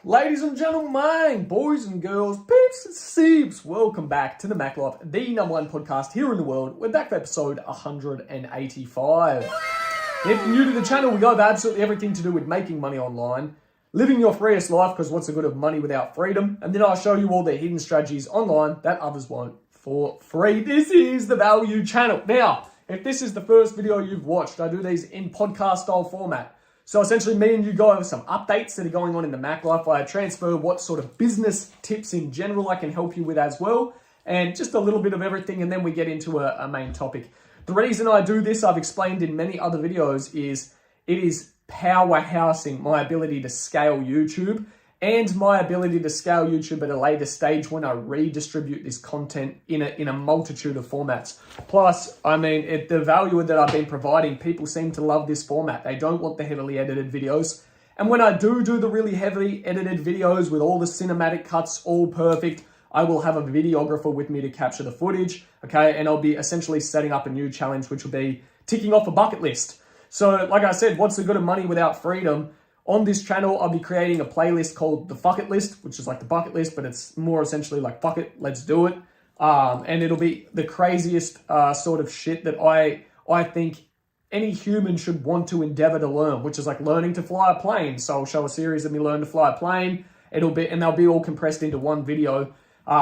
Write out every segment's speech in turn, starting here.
Ladies and gentlemen, boys and girls, peeps and seeps, welcome back to the Mac Life, the #1 podcast here in the world. We're back for episode 185. If you're new to the channel, we go over absolutely everything to do with making money online, living your freest life, because what's the good of money without freedom? And then I'll show you all the hidden strategies online that others won't for free. This is the Value Channel. Now, if this is the first video you've watched, I do these in podcast style format. So essentially me and you go over some updates that are going on in the Mac Life. I transfer what sort of business tips in general I can help you with as well. And just a little bit of everything, and then we get into a main topic. The reason I do this, I've explained in many other videos, is it is powerhousing my ability to scale YouTube and my ability to scale YouTube at a later stage when I redistribute this content in a multitude of formats. Plus, I mean, the value that I've been providing, people seem to love this format. They don't want the heavily edited videos. And when I do the really heavily edited videos with all the cinematic cuts, all perfect, I will have a videographer with me to capture the footage, okay? And I'll be essentially setting up a new challenge, which will be ticking off a bucket list. So, like I said, what's the good of money without freedom? On this channel, I'll be creating a playlist called the Fuck It List, which is like the bucket list, but it's more essentially like, fuck it, let's do it. And it'll be the craziest sort of shit that I think any human should want to endeavor to learn, which is like learning to fly a plane. So I'll show a series of me learn to fly a plane. And they'll be all compressed into one video.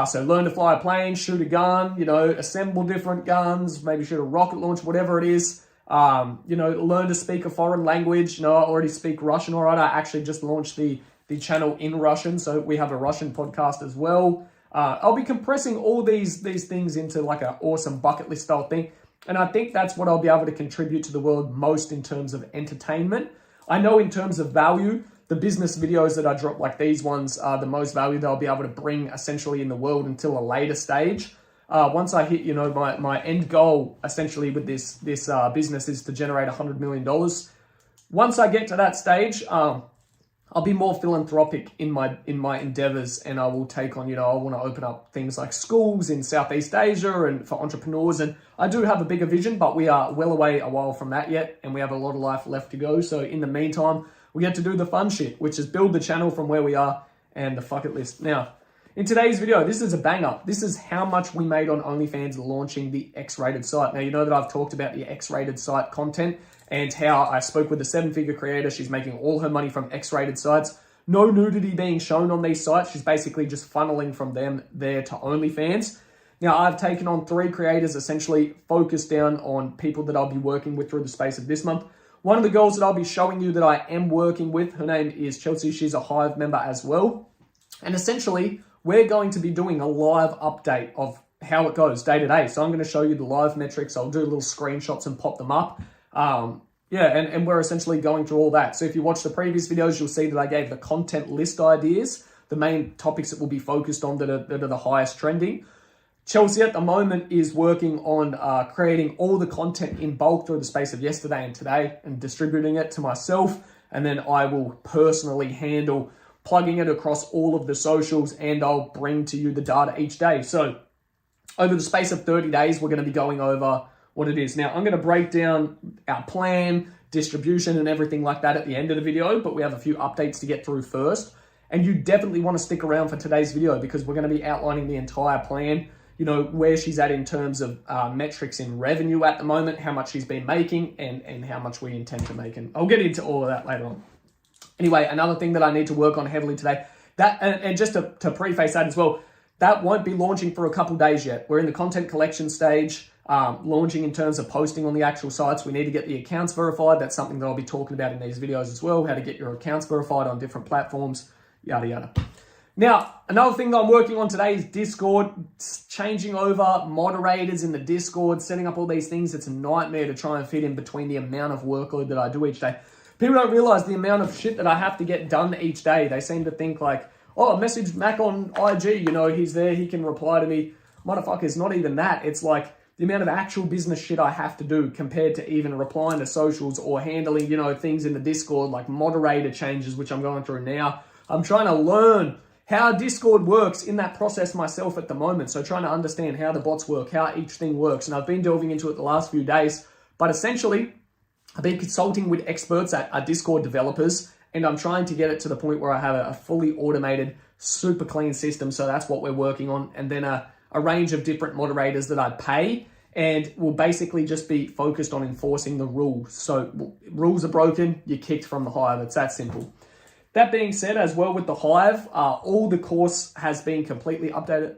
So learn to fly a plane, shoot a gun, assemble different guns, maybe shoot a rocket launch, whatever it is. Learn to speak a foreign language. I already speak Russian, all right. I actually just launched the channel in Russian, so we have a Russian podcast as well. I'll be compressing all these things into like an awesome bucket list style thing. And I think that's what I'll be able to contribute to the world most in terms of entertainment. I know in terms of value, the business videos that I drop like these ones are the most value that I'll be able to bring essentially in the world until a later stage. Once I hit, my end goal essentially with this business is to generate $100 million. Once I get to that stage, I'll be more philanthropic in my endeavors, and I will take on, I want to open up things like schools in Southeast Asia and for entrepreneurs. And I do have a bigger vision, but we are well away a while from that yet, and we have a lot of life left to go. So in the meantime, we get to do the fun shit, which is build the channel from where we are and the fuck it list. Now, in today's video, this is a banger. This is how much we made on Onlyfans launching the X-rated site. Now, you know that I've talked about the X-rated site content and how I spoke with a 7-figure creator. She's making all her money from X-rated sites. No nudity being shown on these sites. She's basically just funneling from them there to Onlyfans. Now, I've taken on 3 creators, essentially focused down on people that I'll be working with through the space of this month. One of the girls that I'll be showing you that I am working with, her name is Chelsea. She's a Hive member as well. And essentially, we're going to be doing a live update of how it goes day to day. So I'm going to show you the live metrics. I'll do little screenshots and pop them up. And we're essentially going through all that. So if you watch the previous videos, you'll see that I gave the content list ideas, the main topics that will be focused on that are the highest trending. Chelsea at the moment is working on creating all the content in bulk through the space of yesterday and today and distributing it to myself. And then I will personally handle plugging it across all of the socials, and I'll bring to you the data each day. So over the space of 30 days, we're going to be going over what it is. Now, I'm going to break down our plan, distribution, and everything like that at the end of the video, but we have a few updates to get through first. And you definitely want to stick around for today's video because we're going to be outlining the entire plan, where she's at in terms of metrics in revenue at the moment, how much she's been making, and how much we intend to make. And I'll get into all of that later on. Anyway, another thing that I need to work on heavily today, and just to preface that as well, that won't be launching for a couple days yet. We're in the content collection stage, launching in terms of posting on the actual sites. We need to get the accounts verified. That's something that I'll be talking about in these videos as well, how to get your accounts verified on different platforms, yada, yada. Now, another thing that I'm working on today is Discord, changing over moderators in the Discord, setting up all these things. It's a nightmare to try and fit in between the amount of workload that I do each day. People don't realize the amount of shit that I have to get done each day. They seem to think like, oh, message Mac on IG, he's there, he can reply to me. Motherfucker, it's not even that. It's like the amount of actual business shit I have to do compared to even replying to socials or handling, things in the Discord like moderator changes, which I'm going through now. I'm trying to learn how Discord works in that process myself at the moment. So trying to understand how the bots work, how each thing works. And I've been delving into it the last few days. But essentially, I've been consulting with experts at Discord developers and I'm trying to get it to the point where I have a fully automated, super clean system. So that's what we're working on. And then a range of different moderators that I pay, and will basically just be focused on enforcing the rules. So rules are broken, you're kicked from the Hive. It's that simple. That being said, as well with the Hive, all the course has been completely updated.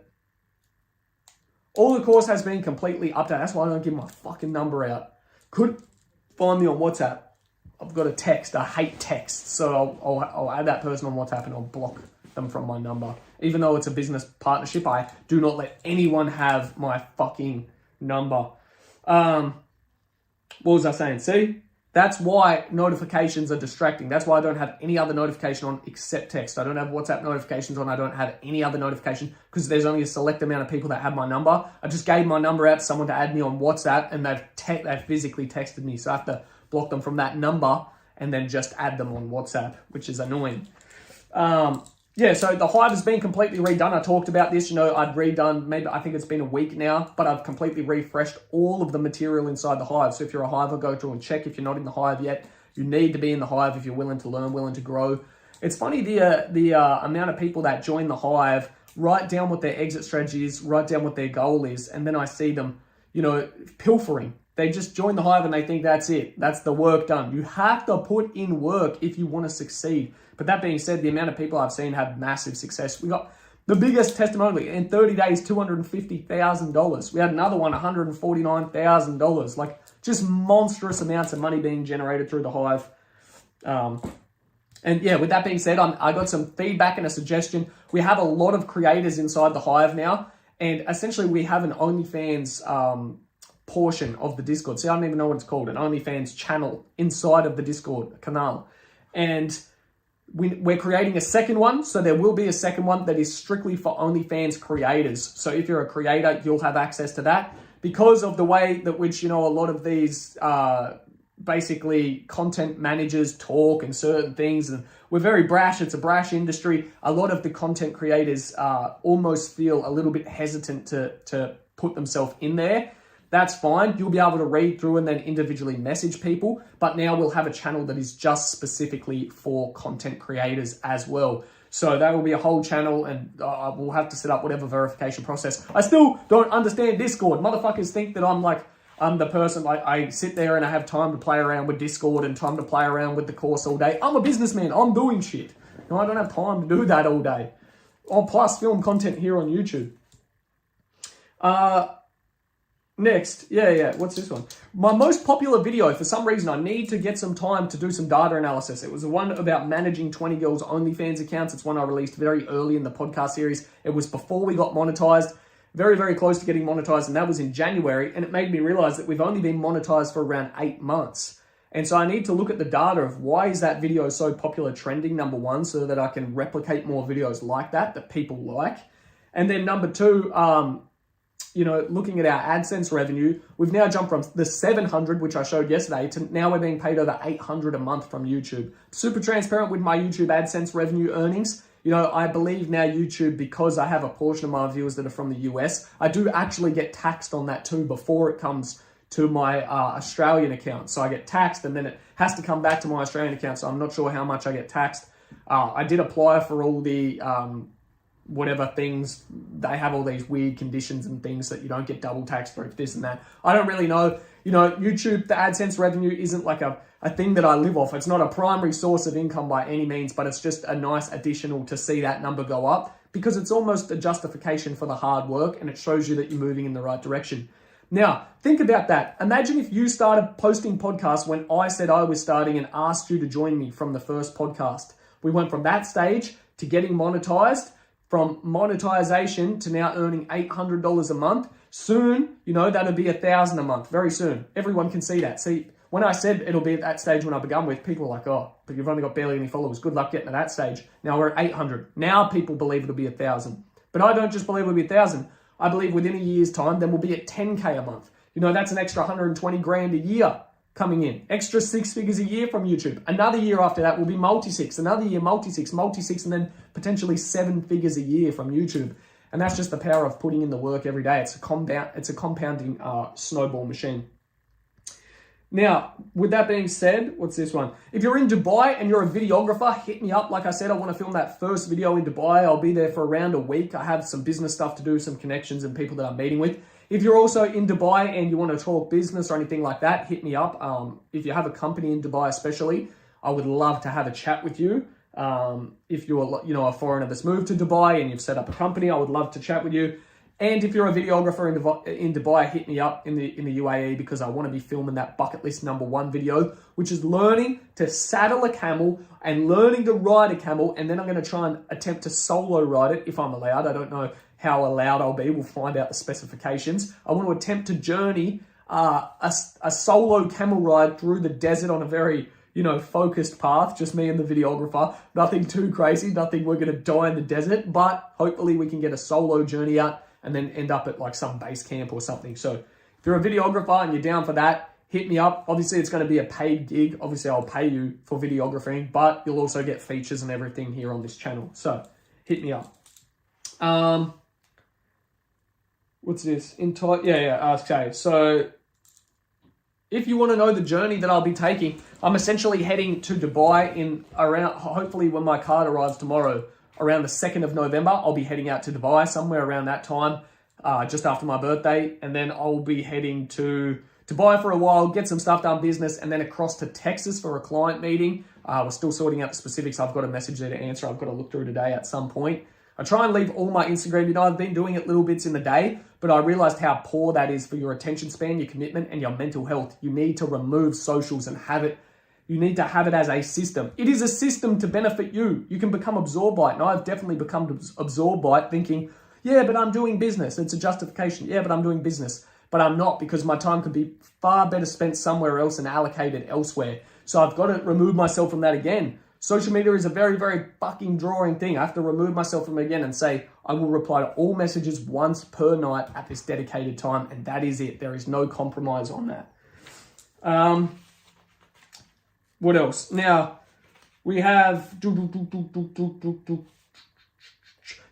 All the course has been completely updated. That's why I don't give my fucking number out. Could find me on WhatsApp. I've got a text. I hate texts. So I'll add that person on WhatsApp and I'll block them from my number. Even though it's a business partnership, I do not let anyone have my fucking number. What was I saying? See? That's why notifications are distracting. That's why I don't have any other notification on except text. I don't have WhatsApp notifications on. I don't have any other notification because there's only a select amount of people that have my number. I just gave my number out to someone to add me on WhatsApp, and they've physically texted me. So I have to block them from that number and then just add them on WhatsApp, which is annoying. Yeah, so the Hive has been completely redone. I talked about this, I'd redone, maybe I think it's been a week now, but I've completely refreshed all of the material inside the Hive. So if you're a Hiver, go through and check. If you're not in the Hive yet, you need to be in the Hive if you're willing to learn, willing to grow. It's funny, the amount of people that join the Hive, write down what their exit strategy is, write down what their goal is, and then I see them, pilfering. They just join the Hive and they think that's it. That's the work done. You have to put in work if you want to succeed. But that being said, the amount of people I've seen have massive success. We got the biggest testimonial in 30 days, $250,000. We had another one, $149,000. Like just monstrous amounts of money being generated through the Hive. And yeah, with that being said, I got some feedback and a suggestion. We have a lot of creators inside the Hive now. And essentially we have an OnlyFans portion of the Discord. See, I don't even know what it's called, an OnlyFans channel inside of the Discord canal. And we're creating a second one. So there will be a second one that is strictly for OnlyFans creators. So if you're a creator, you'll have access to that. Because of the way that which, a lot of these basically content managers talk and certain things, and we're very brash. It's a brash industry. A lot of the content creators almost feel a little bit hesitant to put themselves in there. That's fine. You'll be able to read through and then individually message people. But now we'll have a channel that is just specifically for content creators as well. So that will be a whole channel, and we'll have to set up whatever verification process. I still don't understand Discord. Motherfuckers think that I'm the person, I sit there and I have time to play around with Discord and time to play around with the course all day. I'm a businessman. I'm doing shit. I don't have time to do that all day. Plus film content here on YouTube. Next, what's this one? My most popular video, for some reason, I need to get some time to do some data analysis. It was the one about managing 20 girls' OnlyFans accounts. It's one I released very early in the podcast series. It was before we got monetized, very, very close to getting monetized, and that was in January, and it made me realize that we've only been monetized for around 8 months. And so I need to look at the data of why is that video so popular, trending, number one, so that I can replicate more videos like that people like. And then number two, looking at our AdSense revenue, we've now jumped from the 700, which I showed yesterday, to now we're being paid over 800 a month from YouTube. Super transparent with my YouTube AdSense revenue earnings. I believe now YouTube, because I have a portion of my viewers that are from the US, I do actually get taxed on that too before it comes to my Australian account. So I get taxed and then it has to come back to my Australian account. So I'm not sure how much I get taxed. I did apply for all the whatever things. They have all these weird conditions and things that you don't get double taxed for this and that. I don't really know. YouTube, the AdSense revenue isn't like a thing that I live off. It's not a primary source of income by any means, but it's just a nice additional to see that number go up, because it's almost a justification for the hard work and it shows you that you're moving in the right direction. Now, think about that. Imagine if you started posting podcasts when I said I was starting and asked you to join me from the first podcast. We went from that stage to getting monetized, from monetization to now earning $800 a month. Soon, that'll be $1,000 a month, very soon. Everyone can see that. See, when I said it'll be at that stage when I began with, people were like, oh, but you've only got barely any followers. Good luck getting to that stage. Now we're at 800. Now people believe it'll be 1,000. But I don't just believe it'll be 1,000. I believe within a year's time, then we'll be at 10K a month. That's an extra 120 grand a year coming in. Extra 6 figures a year from YouTube. Another year after that will be multi-six. Another year, multi-six, and then potentially 7 figures a year from YouTube. And that's just the power of putting in the work every day. It's a compounding snowball machine. Now, with that being said, what's this one? If you're in Dubai and you're a videographer, hit me up. Like I said, I want to film that first video in Dubai. I'll be there for around a week. I have some business stuff to do, some connections and people that I'm meeting with. If you're also in Dubai and you want to talk business or anything like that, hit me up. If you have a company in Dubai especially, I would love to have a chat with you. If you're, a foreigner that's moved to Dubai and you've set up a company, I would love to chat with you. And if you're a videographer in Dubai, hit me up in the UAE, because I want to be filming that bucket list #1 video, which is learning to saddle a camel and learning to ride a camel. And then I'm going to try and attempt to solo ride it if I'm allowed. I don't know how allowed I'll be. We'll find out the specifications. I want to attempt to journey a solo camel ride through the desert on a very focused path, just me and the videographer. Nothing too crazy, nothing we're going to die in the desert, but hopefully we can get a solo journey out and then end up at like some base camp or something. So if you're a videographer and you're down for that, hit me up. Obviously, it's going to be a paid gig. Obviously, I'll pay you for videography, but you'll also get features and everything here on this channel. So hit me up. What's this? Okay, so if you want to know the journey that I'll be taking, I'm essentially heading to Dubai in around, hopefully when my card arrives tomorrow, around the 2nd of November, I'll be heading out to Dubai somewhere around that time, just after my birthday. And then I'll be heading to Dubai for a while, get some stuff done business, and then across to Texas for a client meeting. We're still sorting out the specifics. I've got a message there to answer. I've got to look through today at some point. I try and leave all my Instagram. I've been doing it little bits in the day, but I realized how poor that is for your attention span, your commitment, and your mental health. You need to remove socials and have it. You need to have it as a system. It is a system to benefit you. You can become absorbed by it. And I've definitely become absorbed by it, thinking, yeah, but I'm doing business. It's a justification. Yeah, but I'm doing business. But I'm not, because my time could be far better spent somewhere else and allocated elsewhere. So I've got to remove myself from that again. Social media is a very, very fucking drawing thing. I have to remove myself from it again and say, I will reply to all messages once per night at this dedicated time. And that is it. There is no compromise on that. What else? Now, we have...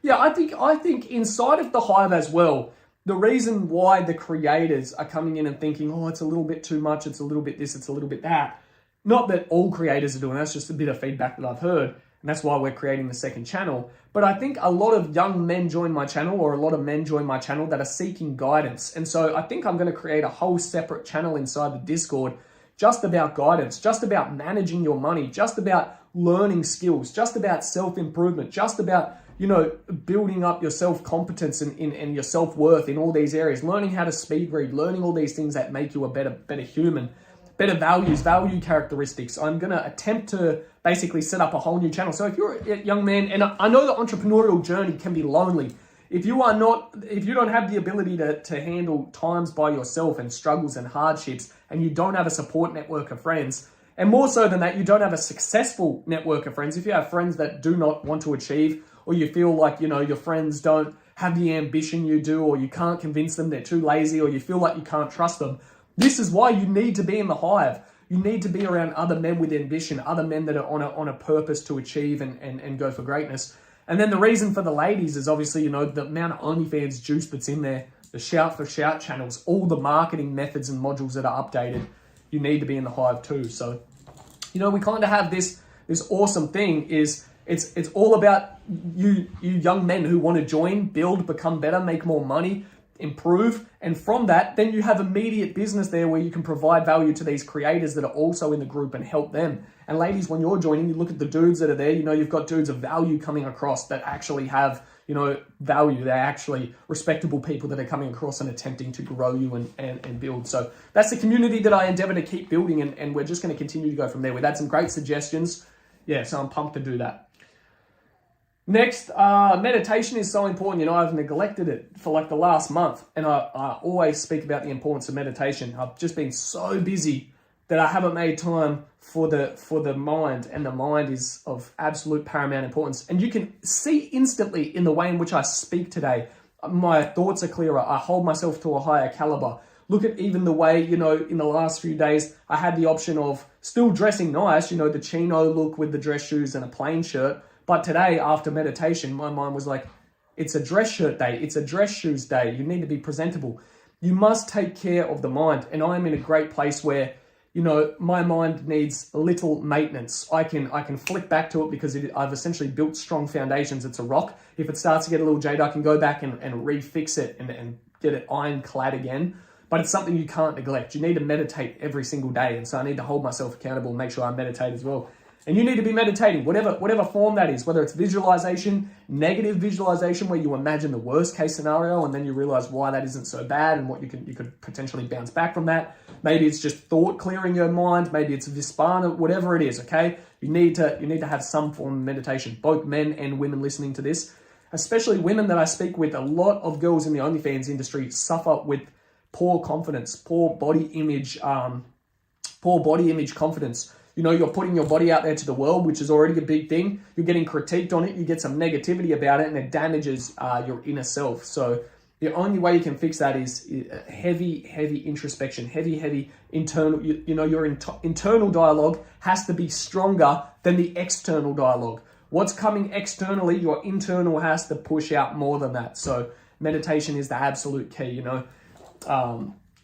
Yeah, I think inside of the hive as well, the reason why the creators are coming in and thinking, oh, it's a little bit too much, it's a little bit this, it's a little bit that. Not that all creators are doing, that's just a bit of feedback that I've heard. And that's why we're creating the second channel. But I think a lot of young men join my channel, or a lot of men join my channel that are seeking guidance. And so I think I'm going to create a whole separate channel inside the Discord just about guidance, just about managing your money, just about learning skills, just about self-improvement, just about, building up your self-competence and your self-worth in all these areas, learning how to speed read, learning all these things that make you a better human, better values, value characteristics. I'm going to attempt to basically set up a whole new channel. So if you're a young man, and I know the entrepreneurial journey can be lonely, if you don't have the ability to handle times by yourself and struggles and hardships, and you don't have a support network of friends, and more so than that, you don't have a successful network of friends, if you have friends that do not want to achieve, or you feel like, your friends don't have the ambition you do, or you can't convince them, they're too lazy, or you feel like you can't trust them, this is why you need to be in the hive. You need to be around other men with ambition, other men that are on a purpose to achieve and go for greatness. And then the reason for the ladies is obviously, the amount of Onlyfans juice that's in there, the shout for shout channels, all the marketing methods and modules that are updated. You need to be in the hive too. So, we kind of have this awesome thing is it's all about you young men who want to join, build, become better, make more money, improve. And from that, then you have immediate business there where you can provide value to these creators that are also in the group and help them. And ladies, when you're joining, you look at the dudes that are there, you've got dudes of value coming across that actually have, value. They're actually respectable people that are coming across and attempting to grow you and build. So that's the community that I endeavor to keep building, and we're just going to continue to go from there. We've had some great suggestions. Yeah, so I'm pumped to do that. Next, meditation is so important. I've neglected it for like the last month, and I always speak about the importance of meditation. I've just been so busy that I haven't made time for the mind, and the mind is of absolute paramount importance. And you can see instantly in the way in which I speak today, my thoughts are clearer. I hold myself to a higher caliber. Look at even the way, in the last few days, I had the option of still dressing nice, the chino look with the dress shoes and a plain shirt. But today, after meditation, my mind was like, it's a dress shirt day. It's a dress shoes day. You need to be presentable. You must take care of the mind. And I'm in a great place where, my mind needs little maintenance. I can flick back to it because I've essentially built strong foundations. It's a rock. If it starts to get a little jaded, I can go back and refix it and get it ironclad again. But it's something you can't neglect. You need to meditate every single day. And so I need to hold myself accountable and make sure I meditate as well. And you need to be meditating, whatever form that is, whether it's visualization, negative visualization, where you imagine the worst case scenario and then you realize why that isn't so bad and what you could potentially bounce back from that. Maybe it's just thought clearing your mind. Maybe it's Vispana, whatever it is, okay? You need to have some form of meditation, both men and women listening to this, especially women that I speak with. A lot of girls in the OnlyFans industry suffer with poor confidence, poor body image confidence. You're putting your body out there to the world, which is already a big thing. You're getting critiqued on it. You get some negativity about it, and it damages your inner self. So the only way you can fix that is heavy introspection, heavy internal. Your internal dialogue has to be stronger than the external dialogue. What's coming externally, your internal has to push out more than that. So meditation is the absolute key.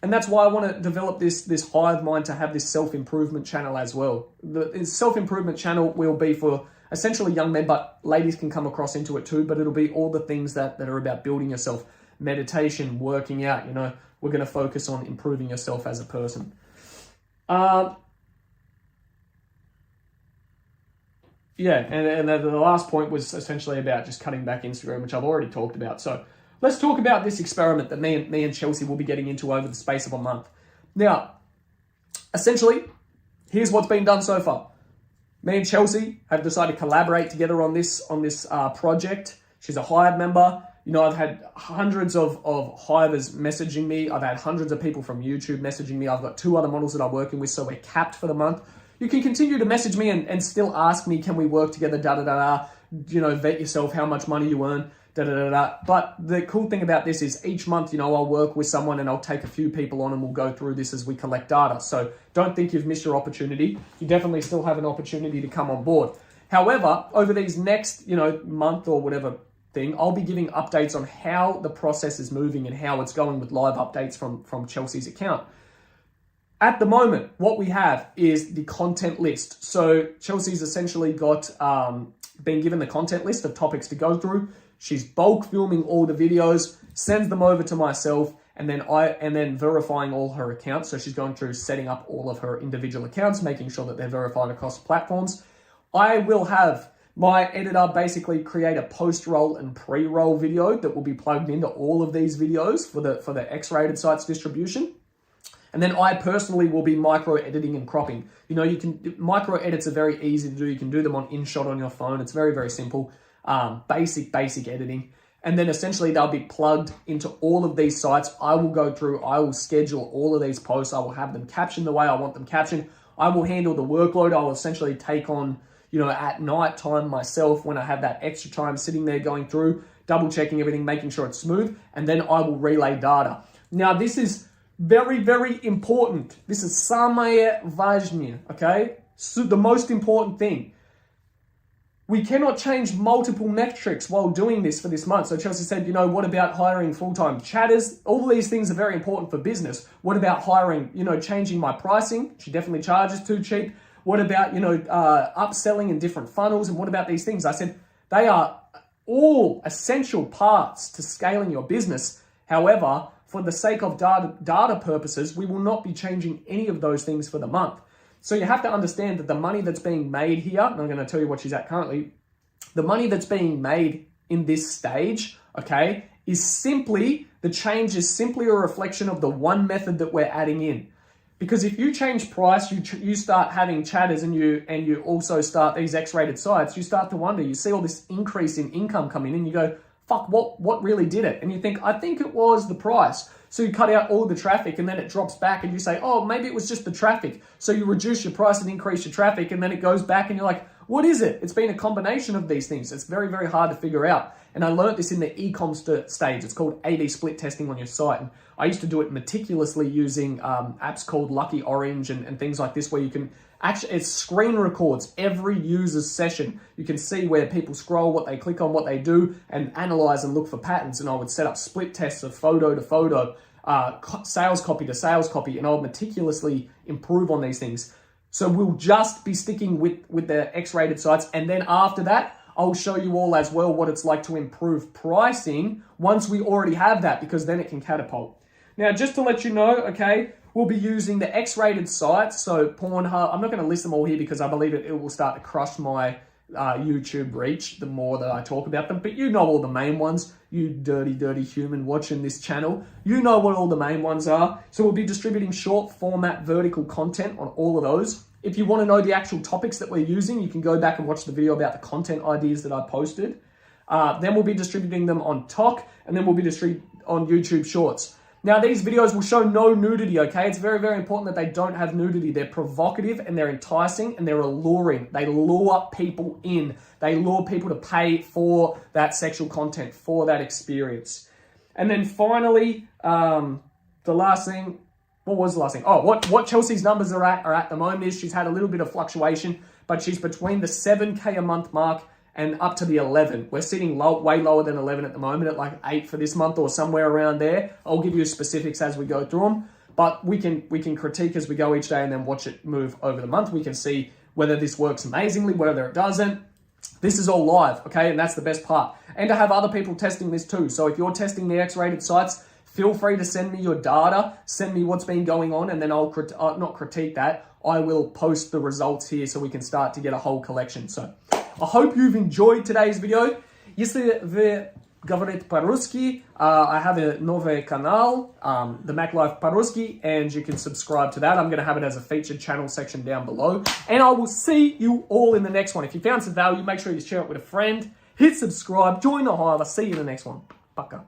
And that's why I want to develop this hive mind to have this self-improvement channel as well. The self-improvement channel will be for essentially young men, but ladies can come across into it too, but it'll be all the things that are about building yourself. Meditation, working out, we're going to focus on improving yourself as a person. And the last point was essentially about just cutting back Instagram, which I've already talked about. So let's talk about this experiment that me and Chelsea will be getting into over the space of a month. Now, essentially, here's what's been done so far. Me and Chelsea have decided to collaborate together on this project. She's a Hive member. I've had hundreds of Hivers messaging me. I've had hundreds of people from YouTube messaging me. I've got 2 other models that I'm working with, so we're capped for the month. You can continue to message me and still ask me, can we work together, vet yourself, how much money you earn, But the cool thing about this is each month, I'll work with someone and I'll take a few people on and we'll go through this as we collect data. So don't think you've missed your opportunity. You definitely still have an opportunity to come on board. However, over these next, month or whatever thing, I'll be giving updates on how the process is moving and how it's going with live updates from Chelsea's account. At the moment, what we have is the content list. So Chelsea's essentially been given the content list of topics to go through. She's bulk filming all the videos, sends them over to myself, and then verifying all her accounts. So she's going through setting up all of her individual accounts, making sure that they're verified across platforms. I will have my editor basically create a post-roll and pre-roll video that will be plugged into all of these videos for the X-rated sites distribution. And then I personally will be micro-editing and cropping. Micro-edits are very easy to do. You can do them on InShot on your phone. It's very, very simple. Basic editing. And then essentially they'll be plugged into all of these sites. I will go through, I will schedule all of these posts. I will have them captioned the way I want them captioned. I will handle the workload. I will essentially take on, at night time myself when I have that extra time sitting there going through, double checking everything, making sure it's smooth. And then I will relay data. Now, this is very, very important. This is самое важное, okay? So the most important thing. We cannot change multiple metrics while doing this for this month. So Chelsea said, what about hiring full-time chatters? All these things are very important for business. What about hiring, changing my pricing? She definitely charges too cheap. What about, upselling in different funnels? And what about these things? I said, they are all essential parts to scaling your business. However, for the sake of data purposes, we will not be changing any of those things for the month. So you have to understand that the money that's being made here, and I'm going to tell you what she's at currently, the money that's being made in this stage, okay, is simply, the change is simply a reflection of the one method that we're adding in. Because if you change price, you start having chatters and you also start these X-rated sites, you start to wonder, you see all this increase in income coming in, you go, fuck, what really did it? And you think, I think it was the price. So you cut out all the traffic and then it drops back and you say, oh, maybe it was just the traffic. So you reduce your price and increase your traffic and then it goes back and you're like, what is it? It's been a combination of these things. It's very, very hard to figure out. And I learned this in the e-com stage. It's called A/B split testing on your site. And I used to do it meticulously using apps called Lucky Orange and things like this, where you can actually, it screen records every user's session. You can see where people scroll, what they click on, what they do, and analyze and look for patterns. And I would set up split tests of photo to photo, sales copy to sales copy, and I'll meticulously improve on these things. So we'll just be sticking with the X-rated sites, and then after that, I'll show you all as well what it's like to improve pricing once we already have that, because then it can catapult. Now, just to let you know, okay, we'll be using the X-rated sites, so Pornhub. I'm not going to list them all here because I believe it will start to crush my YouTube reach the more that I talk about them, but you know all the main ones. You dirty human watching this channel, you know what all the main ones are. So we'll be distributing short format vertical content on all of those. If you want to know the actual topics that we're using, you can go back and watch the video about the content ideas that I posted. Then we'll be distributing them on TikTok, and then we'll be distributing on YouTube Shorts. Now, these videos will show no nudity, okay? It's very, very important that they don't have nudity. They're provocative, and they're enticing, and they're alluring. They lure people in. They lure people to pay for that sexual content, for that experience. And then finally, the last thing, what was the last thing? Oh, what Chelsea's numbers are at the moment is she's had a little bit of fluctuation, but she's between the 7K a month mark and up to the 11. We're sitting way lower than 11 at the moment, at like 8 for this month or somewhere around there. I'll give you specifics as we go through them, but we can critique as we go each day and then watch it move over the month. We can see whether this works amazingly, whether it doesn't. This is all live, okay? And that's the best part. And to have other people testing this too. So if you're testing the X-rated sites, feel free to send me your data, send me what's been going on, and then I'll not critique that. I will post the results here so we can start to get a whole collection. So I hope you've enjoyed today's video. Если вы говорите по-русски, I have a новый канal, the Mac Life по-русски, and you can subscribe to that. I'm going to have it as a featured channel section down below. And I will see you all in the next one. If you found some value, make sure you share it with a friend. Hit subscribe, join the hive. I'll see you in the next one. Пока.